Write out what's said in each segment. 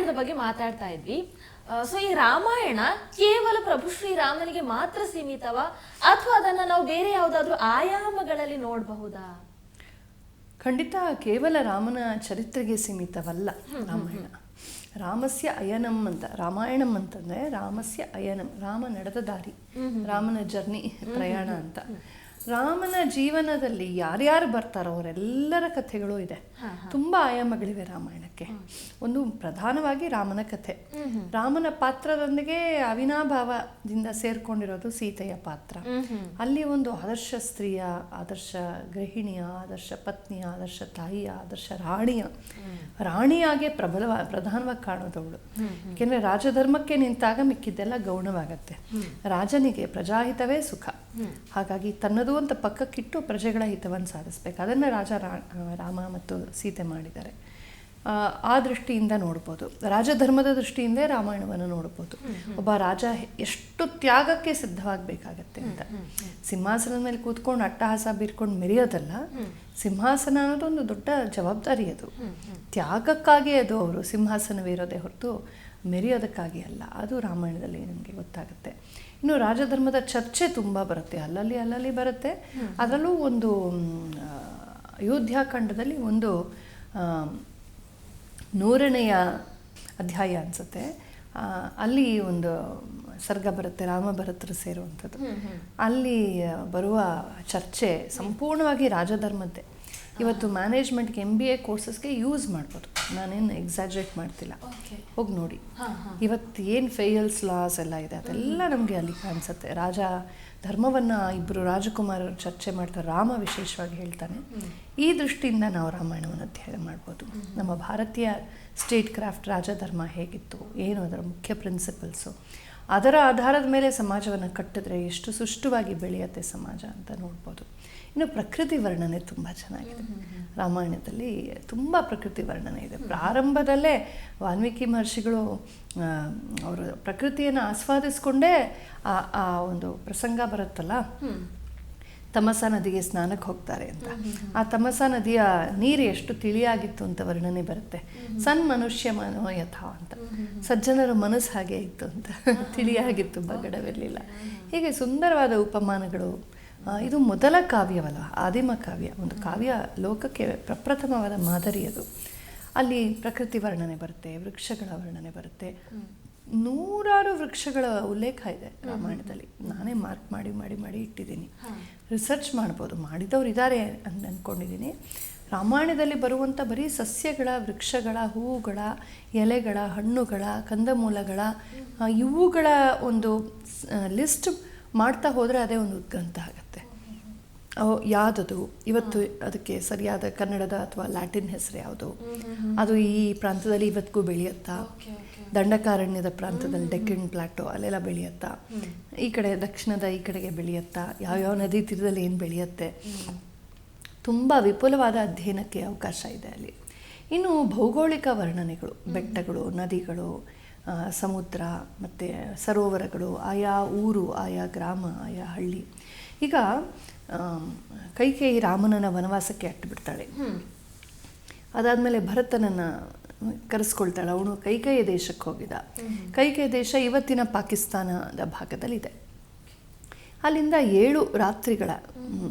ರಾಮಾಯಣದ ಬಗ್ಗೆ ಮಾತಾಡ್ತಾ ಇದ್ವಿ. ಸೊ ಈ ರಾಮಾಯಣ ಕೇವಲ ಪ್ರಭು ಶ್ರೀರಾಮನಿಗೆ ಮಾತ್ರ ಸೀಮಿತವಾ ಅಥವಾ ಅದನ್ನ ನಾವು ಬೇರೆ ಯಾವುದಾದ್ರೂ ಆಯಾಮಗಳಲ್ಲಿ ನೋಡಬಹುದಾ? ಖಂಡಿತ ಕೇವಲ ರಾಮನ ಚರಿತ್ರೆಗೆ ಸೀಮಿತವಲ್ಲ ರಾಮಾಯಣ. ರಾಮಸ್ಯ ಅಯನಂ ಅಂತ, ರಾಮಾಯಣಂ ಅಂತಂದ್ರೆ ರಾಮಸ್ಯ ಅಯನಂ, ರಾಮ ನಡೆದ ದಾರಿ, ರಾಮನ ಜರ್ನಿ, ಪ್ರಯಾಣ ಅಂತ. ರಾಮನ ಜೀವನದಲ್ಲಿ ಯಾರ್ಯಾರು ಬರ್ತಾರೋ ಅವರೆಲ್ಲರ ಕಥೆಗಳು ಇದೆ. ತುಂಬಾ ಆಯಾಮಗಳಿವೆ ರಾಮಾಯಣಕ್ಕೆ. ಒಂದು ಪ್ರಧಾನವಾಗಿ ರಾಮನ ಕಥೆ. ರಾಮನ ಪಾತ್ರದೊಂದಿಗೆ ಅವಿನಾಭಾವದಿಂದ ಸೇರ್ಕೊಂಡಿರೋದು ಸೀತೆಯ ಪಾತ್ರ. ಅಲ್ಲಿ ಒಂದು ಆದರ್ಶ ಸ್ತ್ರೀಯ, ಆದರ್ಶ ಗೃಹಿಣಿಯ, ಆದರ್ಶ ಪತ್ನಿಯ, ಆದರ್ಶ ತಾಯಿಯ, ಆದರ್ಶ ರಾಣಿಯಾಗೆ ಪ್ರಧಾನವಾಗಿ ಕಾಣೋದವಳು. ಯಾಕೆಂದ್ರೆ ರಾಜಧರ್ಮಕ್ಕೆ ನಿಂತಾಗ ಮಿಕ್ಕಿದ್ದೆಲ್ಲ ಗೌಣವಾಗತ್ತೆ. ರಾಜನಿಗೆ ಪ್ರಜಾಹಿತವೇ ಸುಖ. ಹಾಗಾಗಿ ತನ್ನದು ಅಂತ ಪಕ್ಕಕ್ಕಿಟ್ಟು ಪ್ರಜೆಗಳ ಹಿತವನ್ನು ಸಾಧಿಸ್ಬೇಕು. ಅದನ್ನು ರಾಮ ಮತ್ತು ಸೀತೆ ಮಾಡಿದ್ದಾರೆ. ಆ ದೃಷ್ಟಿಯಿಂದ ನೋಡ್ಬೋದು. ರಾಜಧರ್ಮದ ದೃಷ್ಟಿಯಿಂದ ರಾಮಾಯಣವನ್ನು ನೋಡ್ಬೋದು. ಒಬ್ಬ ರಾಜ ಎಷ್ಟು ತ್ಯಾಗಕ್ಕೆ ಸಿದ್ಧವಾಗಬೇಕಾಗತ್ತೆ ಅಂತ. ಸಿಂಹಾಸನದ ಮೇಲೆ ಕೂತ್ಕೊಂಡು ಅಟ್ಟಹಾಸ ಬೀರ್ಕೊಂಡು ಮೆರೆಯೋದಲ್ಲ. ಸಿಂಹಾಸನ ಅನ್ನೋದು ಒಂದು ದೊಡ್ಡ ಜವಾಬ್ದಾರಿ. ಅದು ತ್ಯಾಗಕ್ಕಾಗಿ ಅದು ಅವರು ಸಿಂಹಾಸನವಿರೋದೇ ಹೊರತು ಮೆರೆಯೋದಕ್ಕಾಗಿ ಅಲ್ಲ. ಅದು ರಾಮಾಯಣದಲ್ಲಿ ನಮಗೆ ಗೊತ್ತಾಗುತ್ತೆ. ಇನ್ನು ರಾಜಧರ್ಮದ ಚರ್ಚೆ ತುಂಬ ಬರುತ್ತೆ, ಅಲ್ಲಲ್ಲಿ ಬರುತ್ತೆ. ಅದರಲ್ಲೂ ಒಂದು ಅಯೋಧ್ಯಾಕಾಂಡದಲ್ಲಿ ಒಂದು 100ನೇಯ ಅಧ್ಯಾಯ ಅನಿಸುತ್ತೆ. ಅಲ್ಲಿ ಒಂದು ಸರ್ಗ ಬರುತ್ತೆ, ರಾಮ ಭರತರು ಸೇರುವಂಥದ್ದು. ಅಲ್ಲಿ ಬರುವ ಚರ್ಚೆ ಸಂಪೂರ್ಣವಾಗಿ ರಾಜಧರ್ಮದ್ದೇ. ಇವತ್ತು ಮ್ಯಾನೇಜ್ಮೆಂಟ್ಗೆ MBA ಕೋರ್ಸಸ್ಗೆ ಯೂಸ್ ಮಾಡ್ಬೋದು. ನಾನೇನು ಎಕ್ಸಾಜರೇಟ್ ಮಾಡ್ತಿಲ್ಲ, ಹೋಗಿ ನೋಡಿ. ಇವತ್ತು ಏನು ಫೇಯಲ್ಸ್ ಲಾಸ್ ಎಲ್ಲ ಇದೆ ಅದೆಲ್ಲ ನಮಗೆ ಅಲ್ಲಿ ಕಾಣಿಸುತ್ತೆ. ರಾಜ ಧರ್ಮವನ್ನು ಇಬ್ಬರು ರಾಜಕುಮಾರರು ಚರ್ಚೆ ಮಾಡ್ತಾರೆ, ರಾಮ ವಿಶೇಷವಾಗಿ ಹೇಳ್ತಾನೆ. ಈ ದೃಷ್ಟಿಯಿಂದ ನಾವು ರಾಮಾಯಣವನ್ನು ಅಧ್ಯಯನ ಮಾಡ್ಬೋದು. ನಮ್ಮ ಭಾರತೀಯ ಸ್ಟೇಟ್ ಕ್ರಾಫ್ಟ್ ರಾಜಧರ್ಮ ಹೇಗಿತ್ತು, ಏನು ಅದರ ಮುಖ್ಯ ಪ್ರಿನ್ಸಿಪಲ್ಸು, ಅದರ ಆಧಾರದ ಮೇಲೆ ಸಮಾಜವನ್ನು ಕಟ್ಟಿದ್ರೆ ಎಷ್ಟು ಸುಷ್ಟವಾಗಿ ಬೆಳೆಯುತ್ತೆ ಸಮಾಜ ಅಂತ ನೋಡ್ಬೋದು. ಇನ್ನು ಪ್ರಕೃತಿ ವರ್ಣನೆ ತುಂಬ ಚೆನ್ನಾಗಿದೆ ರಾಮಾಯಣದಲ್ಲಿ. ತುಂಬ ಪ್ರಕೃತಿ ವರ್ಣನೆ ಇದೆ. ಪ್ರಾರಂಭದಲ್ಲೇ ವಾಲ್ಮೀಕಿ ಮಹರ್ಷಿಗಳು ಅವರು ಪ್ರಕೃತಿಯನ್ನು ಆಸ್ವಾದಿಸ್ಕೊಂಡೇ ಆ ಒಂದು ಪ್ರಸಂಗ ಬರುತ್ತಲ್ಲ, ತಮಸಾ ನದಿಗೆ ಸ್ನಾನಕ್ಕೆ ಹೋಗ್ತಾರೆ ಅಂತ. ಆ ತಮಸಾ ನದಿಯ ನೀರು ಎಷ್ಟು ತಿಳಿಯಾಗಿತ್ತು ಅಂತ ವರ್ಣನೆ ಬರುತ್ತೆ. ಮನುಷ್ಯ ಮನೋ ಯಥಾ ಅಂತ, ಸಜ್ಜನರ ಮನಸ್ಸು ಹಾಗೆ ಇತ್ತು ಅಂತ, ತಿಳಿಯಾಗಿತ್ತು, ಬಗಡವಿರಲಿಲ್ಲ. ಹೀಗೆ ಸುಂದರವಾದ ಉಪಮಾನಗಳು. ಇದು ಮೊದಲ ಕಾವ್ಯವಲ್ಲ, ಆದಿಮ ಕಾವ್ಯ. ಒಂದು ಕಾವ್ಯ ಲೋಕಕ್ಕೆ ಪ್ರಪ್ರಥಮವಾದ ಮಾದರಿ ಅದು. ಅಲ್ಲಿ ಪ್ರಕೃತಿ ವರ್ಣನೆ ಬರುತ್ತೆ, ವೃಕ್ಷಗಳ ವರ್ಣನೆ ಬರುತ್ತೆ. 100 ವೃಕ್ಷಗಳ ಉಲ್ಲೇಖ ಇದೆ ರಾಮಾಯಣದಲ್ಲಿ. ನಾನೇ ಮಾರ್ಕ್ ಮಾಡಿ ಇಟ್ಟಿದ್ದೀನಿ. ರಿಸರ್ಚ್ ಮಾಡ್ಬೋದು, ಮಾಡಿದವ್ರು ಇದ್ದಾರೆ ಅಂತ ಅಂದ್ಕೊಂಡಿದ್ದೀನಿ. ರಾಮಾಯಣದಲ್ಲಿ ಬರುವಂಥ ಬರೀ ಸಸ್ಯಗಳ, ವೃಕ್ಷಗಳ, ಹೂವುಗಳ, ಎಲೆಗಳ, ಹಣ್ಣುಗಳ, ಕಂದಮೂಲಗಳ, ಇವುಗಳ ಒಂದು ಲಿಸ್ಟ್ ಮಾಡ್ತಾ ಹೋದರೆ ಅದೇ ಒಂದು ಗ್ರಂಥ ಆಗುತ್ತೆ. ಯಾವುದದು ಇವತ್ತು ಅದಕ್ಕೆ ಸರಿಯಾದ ಕನ್ನಡದ ಅಥವಾ ಲ್ಯಾಟಿನ್ ಹೆಸರು ಯಾವುದು, ಅದು ಈ ಪ್ರಾಂತದಲ್ಲಿ ಇವತ್ತಿಗೂ ಬೆಳೆಯುತ್ತಾ, ದಂಡಕಾರಣ್ಯದ ಪ್ರಾಂತದಲ್ಲಿ ಡೆಕ್ಕನ್ ಪ್ಲಾಟೋ ಅಲ್ಲೆಲ್ಲ ಬೆಳೆಯುತ್ತಾ, ಈ ಕಡೆ ದಕ್ಷಿಣದ ಈ ಕಡೆಗೆ ಬೆಳೆಯುತ್ತಾ, ಯಾವ್ಯಾವ ನದಿ ತೀರದಲ್ಲಿ ಏನು ಬೆಳೆಯುತ್ತೆ, ತುಂಬ ವಿಪುಲವಾದ ಅಧ್ಯಯನಕ್ಕೆ ಅವಕಾಶ ಇದೆ ಅಲ್ಲಿ. ಇನ್ನು ಭೌಗೋಳಿಕ ವರ್ಣನೆಗಳು, ಬೆಟ್ಟಗಳು, ನದಿಗಳು, ಸಮುದ್ರ ಮತ್ತು ಸರೋವರಗಳು, ಆಯಾ ಊರು, ಆಯಾ ಗ್ರಾಮ, ಆಯಾ ಹಳ್ಳಿ. ಈಗ ಕೈಕೇಯಿ ರಾಮನನ್ನ ವನವಾಸಕ್ಕೆ ಅಟ್ಟುಬಿಡ್ತಾಳೆ. ಅದಾದಮೇಲೆ ಭರತನನ್ನು ಕರೆಸ್ಕೊಳ್ತಾಳೆ. ಅವನು ಕೈಕೇಯ ದೇಶಕ್ಕೆ ಹೋಗಿದ್ದ. ಕೈಕೇಯ ದೇಶ ಇವತ್ತಿನ ಪಾಕಿಸ್ತಾನದ ಭಾಗದಲ್ಲಿದೆ. ಅಲ್ಲಿಂದ 7 ರಾತ್ರಿಗಳ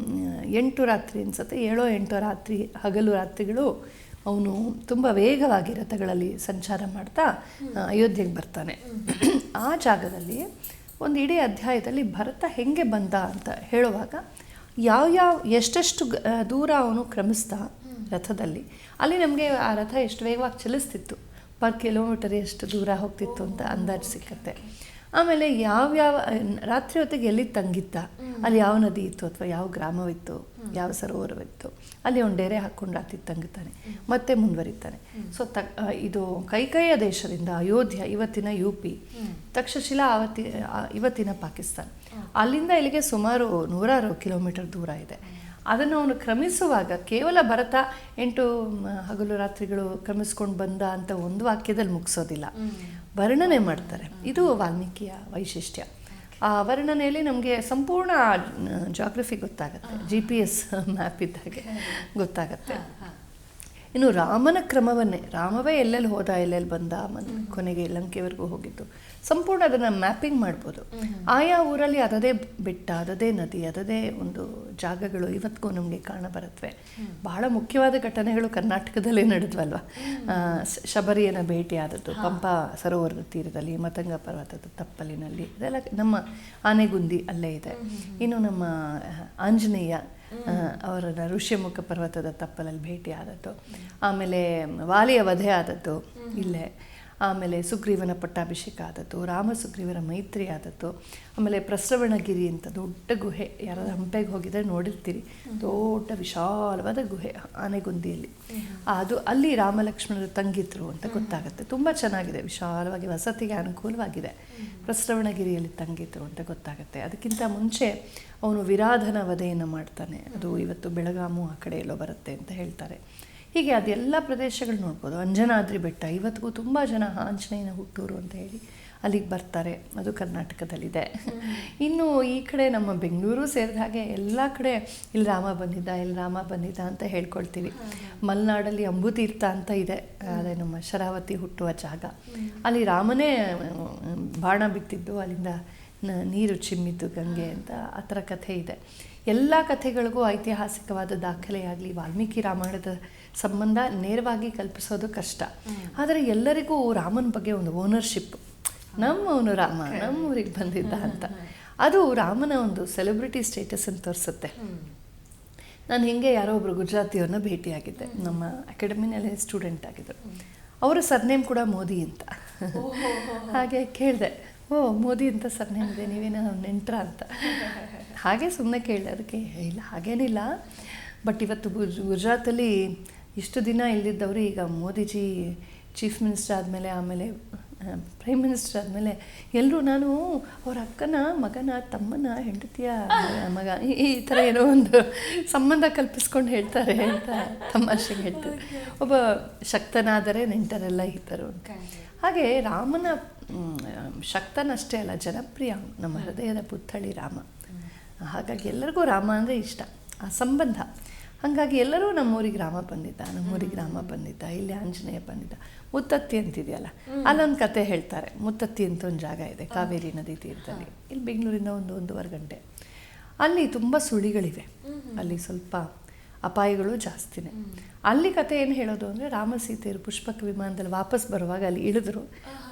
8 ರಾತ್ರಿ ಅನಿಸುತ್ತೆ, 7-8 ರಾತ್ರಿ ಹಗಲು ರಾತ್ರಿಗಳು ಅವನು ತುಂಬ ವೇಗವಾಗಿ ರಥಗಳಲ್ಲಿ ಸಂಚಾರ ಮಾಡ್ತಾ ಅಯೋಧ್ಯೆಗೆ ಬರ್ತಾನೆ. ಆ ಜಾಗದಲ್ಲಿ ಒಂದು ಇಡೀ ಅಧ್ಯಾಯದಲ್ಲಿ ಭರತ ಹೆಂಗೆ ಬಂದ ಅಂತ ಹೇಳುವಾಗ ಎಷ್ಟೆಷ್ಟು ದೂರ ಅವನು ಕ್ರಮಿಸ್ತಾ ರಥದಲ್ಲಿ, ಅಲ್ಲಿ ನಮಗೆ ಆ ರಥ ಎಷ್ಟು ವೇಗವಾಗಿ ಚಲಿಸ್ತಿತ್ತು, ಪರ್ ಕಿಲೋಮೀಟರ್ ಎಷ್ಟು ದೂರ ಹೋಗ್ತಿತ್ತು ಅಂತ ಅಂದಾಜು ಸಿಕ್ಕತ್ತೆ. ಆಮೇಲೆ ಯಾವ್ಯಾವ ರಾತ್ರಿ ಹೊತ್ತಿಗೆ ಎಲ್ಲಿ ತಂಗಿತ್ತ, ಅಲ್ಲಿ ಯಾವ ನದಿ ಇತ್ತು ಅಥವಾ ಯಾವ ಗ್ರಾಮವಿತ್ತು, ಯಾವ ಸರೋವರವಿತ್ತು, ಅಲ್ಲಿ ಒಂದು ಡೇರೆ ಹಾಕ್ಕೊಂಡು ರಾತ್ರಿ ತಂಗುತ್ತಾನೆ, ಮತ್ತೆ ಮುಂದುವರಿತಾನೆ. ಸೊ ಇದು ಕೈಕೇಯ ದೇಶದಿಂದ ಅಯೋಧ್ಯ, ಇವತ್ತಿನ UP, ತಕ್ಷಶಿಲಾ ಇವತ್ತಿನ ಪಾಕಿಸ್ತಾನ, ಅಲ್ಲಿಂದ ಇಲ್ಲಿಗೆ ಸುಮಾರು 100 ಕಿಲೋಮೀಟರ್ ದೂರ ಇದೆ. ಅದನ್ನು ಅವನು ಕ್ರಮಿಸುವಾಗ ಕೇವಲ ಭರತ 8 ಹಗಲು ರಾತ್ರಿಗಳು ಕ್ರಮಿಸ್ಕೊಂಡು ಬಂದ ಅಂತ ಒಂದು ವಾಕ್ಯದಲ್ಲಿ ಮುಗಿಸೋದಿಲ್ಲ, ವರ್ಣನೆ ಮಾಡ್ತಾರೆ. ಇದು ವಾಲ್ಮೀಕಿಯ ವೈಶಿಷ್ಟ್ಯ. ಆ ವರ್ಣನೆಯಲ್ಲಿ ನಮಗೆ ಸಂಪೂರ್ಣ ಜಾಗ್ರಫಿ ಗೊತ್ತಾಗುತ್ತೆ, GPS ಮ್ಯಾಪ್ ಇದ್ದಾಗೆ ಗೊತ್ತಾಗತ್ತೆ. ಇನ್ನು ರಾಮನ ಕ್ರಮವನ್ನೇ, ರಾಮವೇ ಎಲ್ಲೆಲ್ಲಿ ಹೋದ, ಎಲ್ಲೆಲ್ಲಿ ಬಂದ, ಕೊನೆಗೆ ಲಂಕೆವರೆಗೂ ಹೋಗಿದ್ದು, ಸಂಪೂರ್ಣ ಅದನ್ನು ಮ್ಯಾಪಿಂಗ್ ಮಾಡ್ಬೋದು. ಆಯಾ ಊರಲ್ಲಿ ಅದದೇ ಬೆಟ್ಟ, ಅದದೇ ನದಿ, ಅದದೇ ಒಂದು ಜಾಗಗಳು ಇವತ್ತಿಗೂ ನಮಗೆ ಕಾಣಬರುತ್ತವೆ. ಬಹಳ ಮುಖ್ಯವಾದ ಘಟನೆಗಳು ಕರ್ನಾಟಕದಲ್ಲೇ ನಡೆದ್ವಲ್ವ. ಶಬರಿಯನ ಭೇಟಿಯಾದದ್ದು ಪಂಪಾ ಸರೋವರದ ತೀರದಲ್ಲಿ, ಮತಂಗ ಪರ್ವತದ ತಪ್ಪಲಿನಲ್ಲಿ, ಇದೆಲ್ಲ ನಮ್ಮ ಆನೆಗುಂದಿ ಅಲ್ಲೇ ಇದೆ. ಇನ್ನು ನಮ್ಮ ಆಂಜನೇಯ ಅವರನ್ನ ಋಷ್ಯಮುಖ ಪರ್ವತದ ತಪ್ಪಲಲ್ಲಿ ಭೇಟಿ ಆದದ್ದು, ಆಮೇಲೆ ವಾಲಿಯ ವಧೆ ಆದದ್ದು ಇಲ್ಲೇ, ಆಮೇಲೆ ಸುಗ್ರೀವನ ಪಟ್ಟಾಭಿಷೇಕ ಆದದ್ದು, ರಾಮ ಸುಗ್ರೀವರ ಮೈತ್ರಿ ಆದದ್ದು, ಆಮೇಲೆ ಪ್ರಸ್ರವಣಗಿರಿ ಅಂತ ದೊಡ್ಡ ಗುಹೆ, ಯಾರು ಹಂಪೆಗೆ ಹೋಗಿದ್ರೆ ನೋಡಿರ್ತೀರಿ, ದೊಡ್ಡ ವಿಶಾಲವಾದ ಗುಹೆ ಆನೆಗುಂದಿಯಲ್ಲಿ. ಅದು ಅಲ್ಲಿ ರಾಮ ಲಕ್ಷ್ಮಣರು ತಂಗಿದ್ರು ಅಂತ ಗೊತ್ತಾಗುತ್ತೆ. ತುಂಬ ಚೆನ್ನಾಗಿದೆ, ವಿಶಾಲವಾಗಿ ವಸತಿಗೆ ಅನುಕೂಲವಾಗಿದೆ. ಪ್ರಸ್ರವಣಗಿರಿಯಲ್ಲಿ ತಂಗಿದ್ರು ಅಂತ ಗೊತ್ತಾಗುತ್ತೆ. ಅದಕ್ಕಿಂತ ಮುಂಚೆ ಅವನು ವಿರಾಧನ ವಧೆಯನ್ನು ಮಾಡ್ತಾನೆ, ಅದು ಇವತ್ತು ಬೆಳಗಾಮು ಆ ಕಡೆ ಎಲ್ಲೋ ಬರುತ್ತೆ ಅಂತ ಹೇಳ್ತಾರೆ. ಹೀಗೆ ಅದೆಲ್ಲ ಪ್ರದೇಶಗಳು ನೋಡ್ಬೋದು. ಅಂಜನಾದ್ರಿ ಬೆಟ್ಟ, ಇವತ್ತಿಗೂ ತುಂಬ ಜನ ಆಂಜನೇಯನ ಹುಟ್ಟೂರು ಅಂತ ಹೇಳಿ ಅಲ್ಲಿಗೆ ಬರ್ತಾರೆ, ಅದು ಕರ್ನಾಟಕದಲ್ಲಿದೆ. ಇನ್ನು ಈ ಕಡೆ ನಮ್ಮ ಬೆಂಗಳೂರು ಸೇರಿದ ಹಾಗೆ ಎಲ್ಲ ಕಡೆ ಇಲ್ಲಿ ರಾಮ ಬಂದಿದ್ದ, ಇಲ್ಲಿ ರಾಮ ಬಂದಿದ್ದ ಅಂತ ಹೇಳ್ಕೊಳ್ತೀವಿ. ಮಲೆನಾಡಲ್ಲಿ ಅಂಬುತೀರ್ಥ ಅಂತ ಇದೆ, ಅದೇ ನಮ್ಮ ಶರಾವತಿ ಹುಟ್ಟುವ ಜಾಗ. ಅಲ್ಲಿ ರಾಮನೇ ಬಾಣ ಬಿಟ್ಟಿದ್ದು, ಅಲ್ಲಿಂದ ನೀರು ಚಿಮ್ಮಿದ್ದು ಗಂಗೆ ಅಂತ ಆ ಥರ ಕಥೆ ಇದೆ. ಎಲ್ಲ ಕಥೆಗಳಿಗೂ ಐತಿಹಾಸಿಕವಾದ ದಾಖಲೆಯಾಗಲಿ ವಾಲ್ಮೀಕಿ ರಾಮಾಯಣದ ಸಂಬಂಧ ನೇರವಾಗಿ ಕಲ್ಪಿಸೋದು ಕಷ್ಟ. ಆದರೆ ಎಲ್ಲರಿಗೂ ರಾಮನ ಬಗ್ಗೆ ಒಂದು ಓನರ್ಶಿಪ್, ನಮ್ಮವನು ರಾಮ ನಮ್ಮೂರಿಗೆ ಬಂದಿದ್ದ ಅಂತ, ಅದು ರಾಮನ ಒಂದು ಸೆಲೆಬ್ರಿಟಿ ಸ್ಟೇಟಸ್ ಅಂತ ತೋರಿಸುತ್ತೆ. ನಾನು ಹಿಂಗೆ ಯಾರೋ ಒಬ್ಬರು ಗುಜರಾತಿಯವ್ರನ್ನ ಭೇಟಿಯಾಗಿದ್ದೆ, ನಮ್ಮ ಅಕಾಡೆಮಿನಲ್ಲಿ ಸ್ಟೂಡೆಂಟ್ ಆಗಿದ್ದರು. ಅವರ ಸರ್ನೇಮ್ ಕೂಡ ಮೋದಿ ಅಂತ. ಹಾಗೆ ಕೇಳಿದೆ, ಓ ಮೋದಿ ಅಂತ ಸರ್ನೇಮ್ ಇದೆ, ನೀವೇನೋ ನೆಂಟ್ರ ಅಂತ. ಹಾಗೆ ಸುಮ್ಮನೆ ಕೇಳಿದೆ. ಅದಕ್ಕೆ ಇಲ್ಲ ಹಾಗೇನಿಲ್ಲ, ಬಟ್ ಇವತ್ತು ಗುಜರಾತಲ್ಲಿ ಇಷ್ಟು ದಿನ ಇಲ್ಲಿದ್ದವರು ಈಗ ಮೋದಿಜಿ ಚೀಫ್ ಮಿನಿಸ್ಟರ್ ಆದಮೇಲೆ, ಆಮೇಲೆ ಪ್ರೈಮ್ ಮಿನಿಸ್ಟರ್ ಆದಮೇಲೆ ಎಲ್ಲರೂ ನಾನು ಅವ್ರ ಅಕ್ಕನ ಮಗನ ತಮ್ಮನ ಹೆಂಡತಿಯ ಮಗ ಈ ಥರ ಏನೋ ಒಂದು ಸಂಬಂಧ ಕಲ್ಪಿಸ್ಕೊಂಡು ಹೇಳ್ತಾರೆ ಅಂತ ತಮಾಷೆಗೆ ಹೇಳ್ತಾರೆ. ಒಬ್ಬ ಶಕ್ತನಾದರೆ ನೆಂಟರೆಲ್ಲ ಇದ್ದರು ಅಂತ. ಹಾಗೆ ರಾಮನ ಶಕ್ತನಷ್ಟೇ ಅಲ್ಲ, ಜನಪ್ರಿಯ, ನಮ್ಮ ಹೃದಯದ ಪುತ್ಥಳಿ ರಾಮ. ಹಾಗಾಗಿ ಎಲ್ಲರಿಗೂ ರಾಮ ಅಂದರೆ ಇಷ್ಟ, ಆ ಸಂಬಂಧ. ಹಾಗಾಗಿ ಎಲ್ಲರೂ ನಮ್ಮೂರಿಗೆ ರಾಮ ಬಂದಿದ್ದ, ನಮ್ಮೂರಿಗೆ ರಾಮ ಬಂದಿದ್ದ, ಇಲ್ಲಿ ಆಂಜನೇಯ ಬಂದಿದ್ದ. ಮುತ್ತತ್ತಿ ಅಂತಿದೆಯಲ್ಲ, ಅಲ್ಲೊಂದು ಕತೆ ಹೇಳ್ತಾರೆ. ಮುತ್ತತ್ತಿ ಅಂತ ಒಂದು ಜಾಗ ಇದೆ ಕಾವೇರಿ ನದಿ ತೀರದಲ್ಲಿ, ಇಲ್ಲಿ ಬೆಂಗಳೂರಿಂದ 1-1.5 ಗಂಟೆ. ಅಲ್ಲಿ ತುಂಬ ಸುಳಿಗಳಿವೆ, ಅಲ್ಲಿ ಸ್ವಲ್ಪ ಅಪಾಯಗಳು ಜಾಸ್ತಿನೇ. ಅಲ್ಲಿ ಕತೆ ಏನು ಹೇಳೋದು ಅಂದರೆ, ರಾಮ ಸೀತೆಯರು ಪುಷ್ಪಕ ವಿಮಾನದಲ್ಲಿ ವಾಪಸ್ ಬರುವಾಗ ಅಲ್ಲಿ ಇಳಿದ್ರು.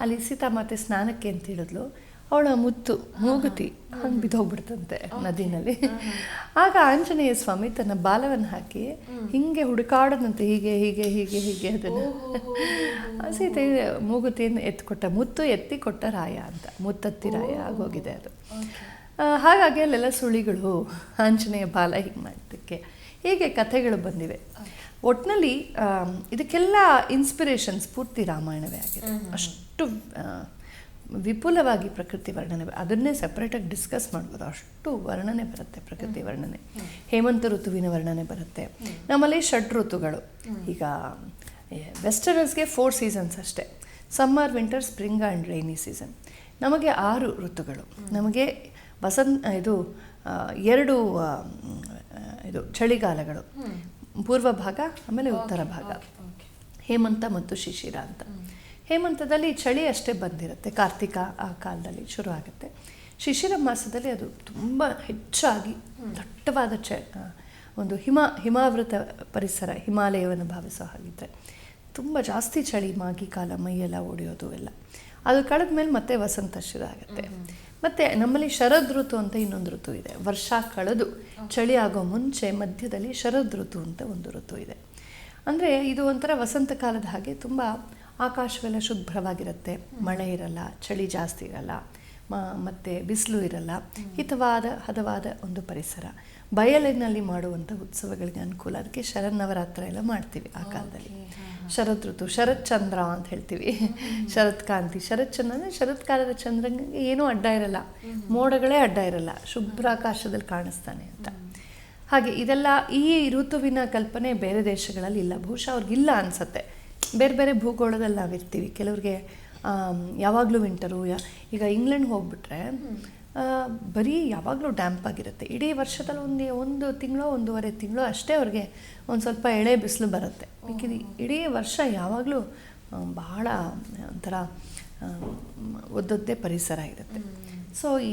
ಅಲ್ಲಿ ಸೀತಾಮಾತೆ ಸ್ನಾನಕ್ಕೆ ಅಂತ ಹೇಳಿದ್ಲು, ಅವಳ ಮುತ್ತು ಮೂಗುತಿ ಹಂಗೆ ಬಿದ್ದೋಗ್ಬಿಡ್ತಂತೆ ನದಿನಲ್ಲಿ. ಆಗ ಆಂಜನೇಯ ಸ್ವಾಮಿ ತನ್ನ ಬಾಲವನ್ನು ಹಾಕಿ ಹಿಂಗೆ ಹುಡುಕಾಡದಂತೆ, ಹೀಗೆ ಹೀಗೆ ಹೀಗೆ ಹೀಗೆ ಅದನ್ನು ಸೀತೆ ಮೂಗುತಿಯನ್ನು ಎತ್ತಿಕೊಟ್ಟ, ಮುತ್ತು ಎತ್ತಿ ಕೊಟ್ಟ ರಾಯ ಅಂತ, ಮುತ್ತತ್ತಿ ರಾಯ ಆಗೋಗಿದೆ ಅದು. ಹಾಗಾಗಿ ಅಲ್ಲೆಲ್ಲ ಸುಳಿಗಳು, ಆಂಜನೇಯ ಬಾಲ ಹೀಗೆ ಮಾಡೋದಕ್ಕೆ, ಹೀಗೆ ಕಥೆಗಳು ಬಂದಿವೆ. ಒಟ್ಟಿನಲ್ಲಿ ಇದಕ್ಕೆಲ್ಲ ಇನ್ಸ್ಪಿರೇಷನ್ ಸ್ಫೂರ್ತಿ ರಾಮಾಯಣವೇ ಆಗಿದೆ. ಅಷ್ಟು ವಿಪುಲವಾಗಿ ಪ್ರಕೃತಿ ವರ್ಣನೆ, ಅದನ್ನೇ ಸಪ್ರೇಟಾಗಿ ಡಿಸ್ಕಸ್ ಮಾಡ್ಬೋದು, ಅಷ್ಟು ವರ್ಣನೆ ಬರುತ್ತೆ ಪ್ರಕೃತಿ ವರ್ಣನೆ. ಹೇಮಂತ ಋತುವಿನ ವರ್ಣನೆ ಬರುತ್ತೆ. ನಮ್ಮಲ್ಲಿ 6 ಋತುಗಳು. ಈಗ ವೆಸ್ಟರ್ನರ್ಸ್ಗೆ 4 ಸೀಸನ್ಸ್ ಅಷ್ಟೇ, summer, winter, spring and rainy season. ನಮಗೆ 6 ಋತುಗಳು. ನಮಗೆ ಇದು 2 ಇದು ಚಳಿಗಾಲಗಳು, ಪೂರ್ವ ಭಾಗ ಆಮೇಲೆ ಉತ್ತರ ಭಾಗ, ಹೇಮಂತ ಮತ್ತು ಶಿಶಿರ ಅಂತ. ಹೇಮಂತದಲ್ಲಿ ಚಳಿ ಅಷ್ಟೇ ಬಂದಿರುತ್ತೆ, ಕಾರ್ತಿಕ ಆ ಕಾಲದಲ್ಲಿ ಶುರು ಆಗುತ್ತೆ. ಶಿಶಿರ ಮಾಸದಲ್ಲಿ ಅದು ತುಂಬ ಹೆಚ್ಚಾಗಿ ದಟ್ಟವಾದ ಒಂದು ಹಿಮಾವೃತ ಪರಿಸರ, ಹಿಮಾಲಯವನ್ನು ಭಾವಿಸೋ ಹಾಗಿದ್ದರೆ ತುಂಬ ಜಾಸ್ತಿ ಚಳಿ, ಮಾಗಿ ಕಾಲ, ಮೈಯೆಲ್ಲ ಒಡೆಯೋದು ಎಲ್ಲ. ಅದು ಕಳೆದ ಮೇಲೆ ಮತ್ತೆ ವಸಂತ ಶುರು ಆಗುತ್ತೆ. ಮತ್ತು ನಮ್ಮಲ್ಲಿ ಶರದ್ ಋತು ಅಂತ ಇನ್ನೊಂದು ಋತು ಇದೆ. ವರ್ಷ ಕಳೆದು ಚಳಿ ಆಗೋ ಮುಂಚೆ ಮಧ್ಯದಲ್ಲಿ ಶರದ್ ಋತು ಅಂತ ಒಂದು ಋತು ಇದೆ. ಅಂದರೆ ಇದು ಒಂಥರ ವಸಂತ ಕಾಲದ ಹಾಗೆ, ತುಂಬ ಆಕಾಶವೆಲ್ಲ ಶುಭ್ರವಾಗಿರುತ್ತೆ, ಮಳೆ ಇರಲ್ಲ, ಚಳಿ ಜಾಸ್ತಿ ಇರಲ್ಲ, ಮತ್ತು ಬಿಸಿಲು ಇರಲ್ಲ, ಹದವಾದ ಒಂದು ಪರಿಸರ. ಬಯಲಿನಲ್ಲಿ ಮಾಡುವಂಥ ಉತ್ಸವಗಳಿಗೆ ಅನುಕೂಲ. ಅದಕ್ಕೆ ಶರನ್ನವರಾತ್ರ ಎಲ್ಲ ಮಾಡ್ತೀವಿ ಆ ಕಾಲದಲ್ಲಿ. ಶರದ್ ಋತು, ಶರತ್ ಚಂದ್ರ ಅಂತ ಹೇಳ್ತೀವಿ, ಶರತ್ ಕಾಂತಿ. ಶರತ್ ಚಂದ್ರ ಅಂದರೆ ಶರತ್ಕಾಲದ ಚಂದ್ರನಿಗೆ ಏನೂ ಅಡ್ಡ ಇರಲ್ಲ, ಮೋಡಗಳೇ ಅಡ್ಡ ಇರಲ್ಲ, ಶುಭ್ರ ಆಕಾಶದಲ್ಲಿ ಕಾಣಿಸ್ತಾನೆ ಅಂತ. ಹಾಗೆ ಇದೆಲ್ಲ ಈ ಋತುವಿನ ಕಲ್ಪನೆ ಬೇರೆ ದೇಶಗಳಲ್ಲಿ ಇಲ್ಲ, ಬಹುಶಃ ಅವ್ರಿಗಿಲ್ಲ ಅನಿಸುತ್ತೆ. ಬೇರೆ ಬೇರೆ ಭೂಗೋಳದಲ್ಲಿ ನಾವಿರ್ತೀವಿ. ಕೆಲವ್ರಿಗೆ ಯಾವಾಗಲೂ ವಿಂಟರು. ಈಗ ಇಂಗ್ಲೆಂಡ್ ಹೋಗ್ಬಿಟ್ರೆ ಬರೀ ಯಾವಾಗಲೂ ಡ್ಯಾಂಪ್ ಆಗಿರುತ್ತೆ. ಇಡೀ ವರ್ಷದಲ್ಲಿ ಒಂದು ತಿಂಗಳು 1.5 ತಿಂಗಳು ಅಷ್ಟೇ ಅವ್ರಿಗೆ ಒಂದು ಸ್ವಲ್ಪ ಎಳೆ ಬಿಸಿಲು ಬರುತ್ತೆ. ಇಡೀ ವರ್ಷ ಯಾವಾಗಲೂ ಬಹಳ ಒಂಥರ ಒದ್ದೊದ್ದೇ ಪರಿಸರ ಇರುತ್ತೆ. ಸೊ ಈ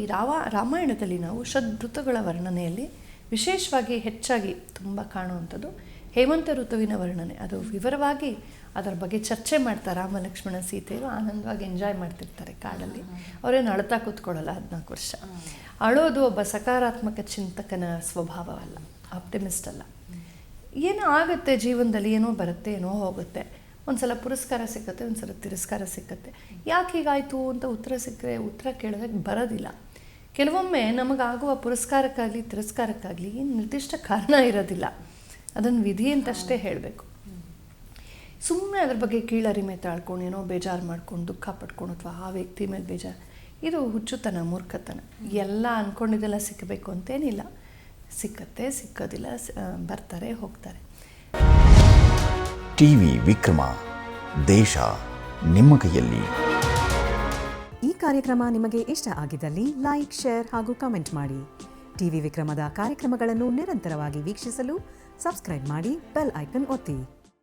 ರಾಮಾಯಣದಲ್ಲಿ ನಾವು ಷಡ್ಋತುಗಳ ವರ್ಣನೆಯಲ್ಲಿ ವಿಶೇಷವಾಗಿ ಹೆಚ್ಚಾಗಿ ತುಂಬ ಕಾಣುವಂಥದ್ದು ಹೇಮಂತ ಋತುವಿನ ವರ್ಣನೆ. ಅದು ವಿವರವಾಗಿ ಅದರ ಬಗ್ಗೆ ಚರ್ಚೆ ಮಾಡ್ತಾರೆ. ರಾಮ ಲಕ್ಷ್ಮಣ ಸೀತೆಯರು ಆನಂದವಾಗಿ ಎಂಜಾಯ್ ಮಾಡ್ತಿರ್ತಾರೆ ಕಾಡಲ್ಲಿ. ಅವರೇನು ಅಳ್ತಾ ಕೂತ್ಕೊಳ್ಳಲ್ಲ 14 ವರ್ಷ. ಅಳೋದು ಒಬ್ಬ ಸಕಾರಾತ್ಮಕ ಚಿಂತಕನ ಸ್ವಭಾವವಲ್ಲ, ಆಪ್ಟಿಮಿಸ್ಟ್ ಅಲ್ಲ. ಏನೋ ಆಗುತ್ತೆ ಜೀವನದಲ್ಲಿ, ಏನೋ ಬರುತ್ತೆ, ಏನೋ ಹೋಗುತ್ತೆ. ಒಂದು ಸಲ ಪುರಸ್ಕಾರ ಸಿಕ್ಕತ್ತೆ, ಒಂದು ಸಲ ತಿರಸ್ಕಾರ ಸಿಕ್ಕತ್ತೆ. ಯಾಕೆ ಹೀಗಾಯಿತು ಅಂತ ಉತ್ತರ ಕೇಳಿದಾಗ ಬರೋದಿಲ್ಲ. ಕೆಲವೊಮ್ಮೆ ನಮಗಾಗುವ ಪುರಸ್ಕಾರಕ್ಕಾಗಲಿ ತಿರಸ್ಕಾರಕ್ಕಾಗಲಿ ನಿರ್ದಿಷ್ಟ ಕಾರಣ ಇರೋದಿಲ್ಲ. ಅದನ್ನು ವಿಧಿ ಅಂತಷ್ಟೇ ಹೇಳಬೇಕು. ಸುಮ್ಮನೆ ಅದ್ರ ಬಗ್ಗೆ ಕೀಳರಿಮೆ ತಾಳ್ಕೊಂಡು ಏನೋ ಬೇಜಾರು ಮಾಡ್ಕೊಂಡು ದುಃಖ ಪಡ್ಕೊಂಡು ಅಥವಾ ಆ ವ್ಯಕ್ತಿ ಮೇಲೆ ಬೇಜಾರು, ಇದು ಹುಚ್ಚುತನ, ಮೂರ್ಖತನ. ಎಲ್ಲ ಅಂದ್ಕೊಂಡಿದ್ದೆಲ್ಲ ಸಿಕ್ಕಬೇಕು ಅಂತೇನಿಲ್ಲ. ಸಿಕ್ಕತ್ತೆ, ಸಿಕ್ಕೋದಿಲ್ಲ, ಬರ್ತಾರೆ, ಹೋಗ್ತಾರೆ. ಟಿವಿ ವಿಕ್ರಮ, ದೇಶ ನಿಮ್ಮ ಕೈಯಲ್ಲಿ. ಈ ಕಾರ್ಯಕ್ರಮ ನಿಮಗೆ ಇಷ್ಟ ಆಗಿದ್ದಲ್ಲಿ ಲೈಕ್, ಶೇರ್ ಹಾಗೂ ಕಮೆಂಟ್ ಮಾಡಿ. ಟಿವಿ ವಿಕ್ರಮದ ಕಾರ್ಯಕ್ರಮಗಳನ್ನು ನಿರಂತರವಾಗಿ ವೀಕ್ಷಿಸಲು ಸಬ್ಸ್ಕ್ರೈಬ್ ಮಾಡಿ, ಬೆಲ್ ಐಕನ್ ಒತ್ತಿ.